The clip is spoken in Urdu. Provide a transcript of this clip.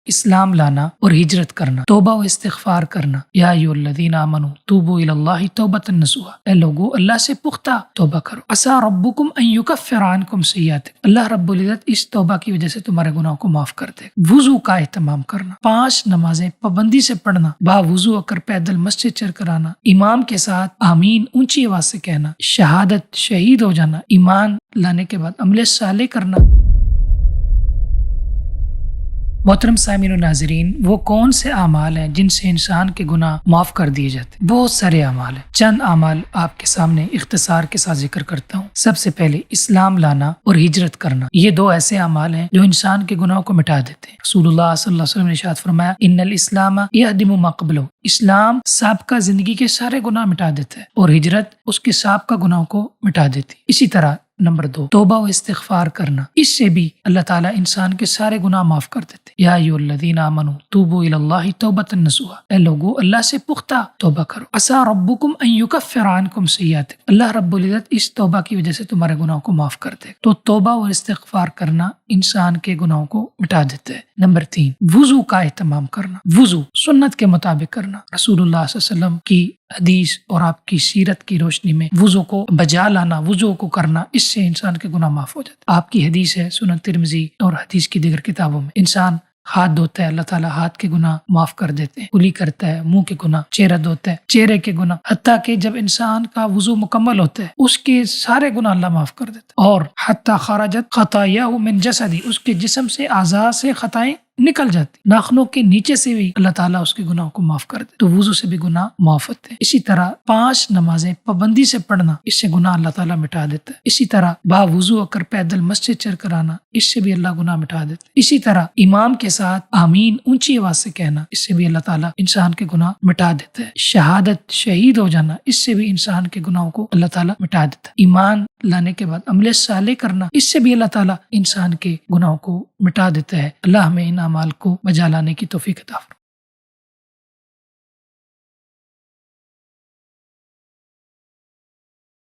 اسلام لانا اور ہجرت کرنا، توبہ و استغفار کرنا۔ یا ایھا الذین آمنوا توبوا الی اللہ توبۃ نصوحا، اے لوگو اللہ سے پختہ توبہ کرو۔ عسی ربکم ان یکفر عنکم سیئاتکم، اللہ رب العزت اس توبہ کی وجہ سے تمہارے گناہوں کو معاف کر دے۔ وضو کا اہتمام کرنا، 5 نمازیں پابندی سے پڑھنا، با وضو ہو کر پیدل مسجد چل کر آنا، امام کے ساتھ آمین اونچی آواز سے کہنا، شہادت شہید ہو جانا، ایمان لانے کے بعد عمل صالح کرنا۔ محترم سامعین و ناظرین، وہ کون سے اعمال ہیں جن سے انسان کے گناہ معاف کر دیے جاتے ہیں؟ بہت سارے اعمال ہیں، چند اعمال آپ کے سامنے اختصار کے ساتھ ذکر کرتا ہوں۔ سب سے پہلے اسلام لانا اور ہجرت کرنا، یہ 2 ایسے اعمال ہیں جو انسان کے گناہوں کو مٹا دیتے ہیں۔ رسول اللہ صلی اللہ علیہ وسلم نے ارشاد فرمایا، ان الاسلام یہدم ما قبلہ، اسلام سابقہ زندگی کے سارے گناہ مٹا دیتا ہے اور ہجرت اس کے سابقہ گناہوں کو مٹا دیتی ہے۔ اسی طرح نمبر 2، توبہ و استغفار کرنا، اس سے بھی اللہ تعالیٰ انسان کے سارے گناہ معاف کر دیتے۔ یا ایھا الذین آمنوا توبوا الی اللہ توبۃ نصوحا، اے لوگو اللہ سے پختہ توبہ کرو۔ عسی ربکم ان یکفر عنکم سیئاتکم، اللہ رب العزت اس توبہ کی وجہ سے تمہارے گناہوں کو معاف کر دے۔ تو توبہ و استغفار کرنا انسان کے گناہوں کو مٹا دیتا ہے۔ نمبر 3، وضو کا اہتمام کرنا، وضو سنت کے مطابق کرنا۔ رسول اللہ صلی اللہ علیہ وسلم کی حدیث اور آپ کی سیرت کی روشنی میں وضو کو بجا لانا، وضو کو کرنا، اس سے انسان کے گناہ معاف ہو جاتے۔ آپ کی حدیث ہے سنن ترمذی اور حدیث کی دیگر کتابوں میں، انسان ہاتھ دھوتا ہے، اللہ تعالیٰ ہاتھ کے گناہ معاف کر دیتے ہیں۔ کلی کرتا ہے، منہ کے گناہ، چہرہ دھوتا ہے، چہرے کے گناہ، حتیٰ کہ جب انسان کا وضو مکمل ہوتا ہے اس کے سارے گناہ اللہ معاف کر دیتا ہے۔ اور حتیٰ خرجت خطایاہ من جسدی، اس کے جسم سے، اعضاء سے خطائیں نکل جاتی، ناخنوں کے نیچے سے بھی اللہ تعالیٰ اس کے گناہوں کو معاف کر دے۔ تو وضو سے بھی گناہ معاف ہوتے ہیں۔ اسی طرح 5 نمازیں پابندی سے پڑھنا، اس سے گناہ اللہ تعالیٰ مٹا دیتا ہے۔ اسی طرح با وضو ہو کر پیدل مسجد چل کر آنا، اس سے بھی اللہ گناہ مٹا دیتا ہے۔ اسی طرح امام کے ساتھ آمین اونچی آواز سے کہنا، اس سے بھی اللہ تعالیٰ انسان کے گناہ مٹا دیتا ہے۔ شہادت شہید ہو جانا، اس سے بھی انسان کے گناہوں کو اللہ تعالیٰ مٹا دیتا ہے۔ ایمان لانے کے بعد عمل صالح کرنا، اس سے بھی اللہ تعالیٰ انسان کے گناہوں کو مٹا دیتا ہے۔ اللہ ہمیں ان اعمال کو بجا لانے کی توفیق عطا فرمائے۔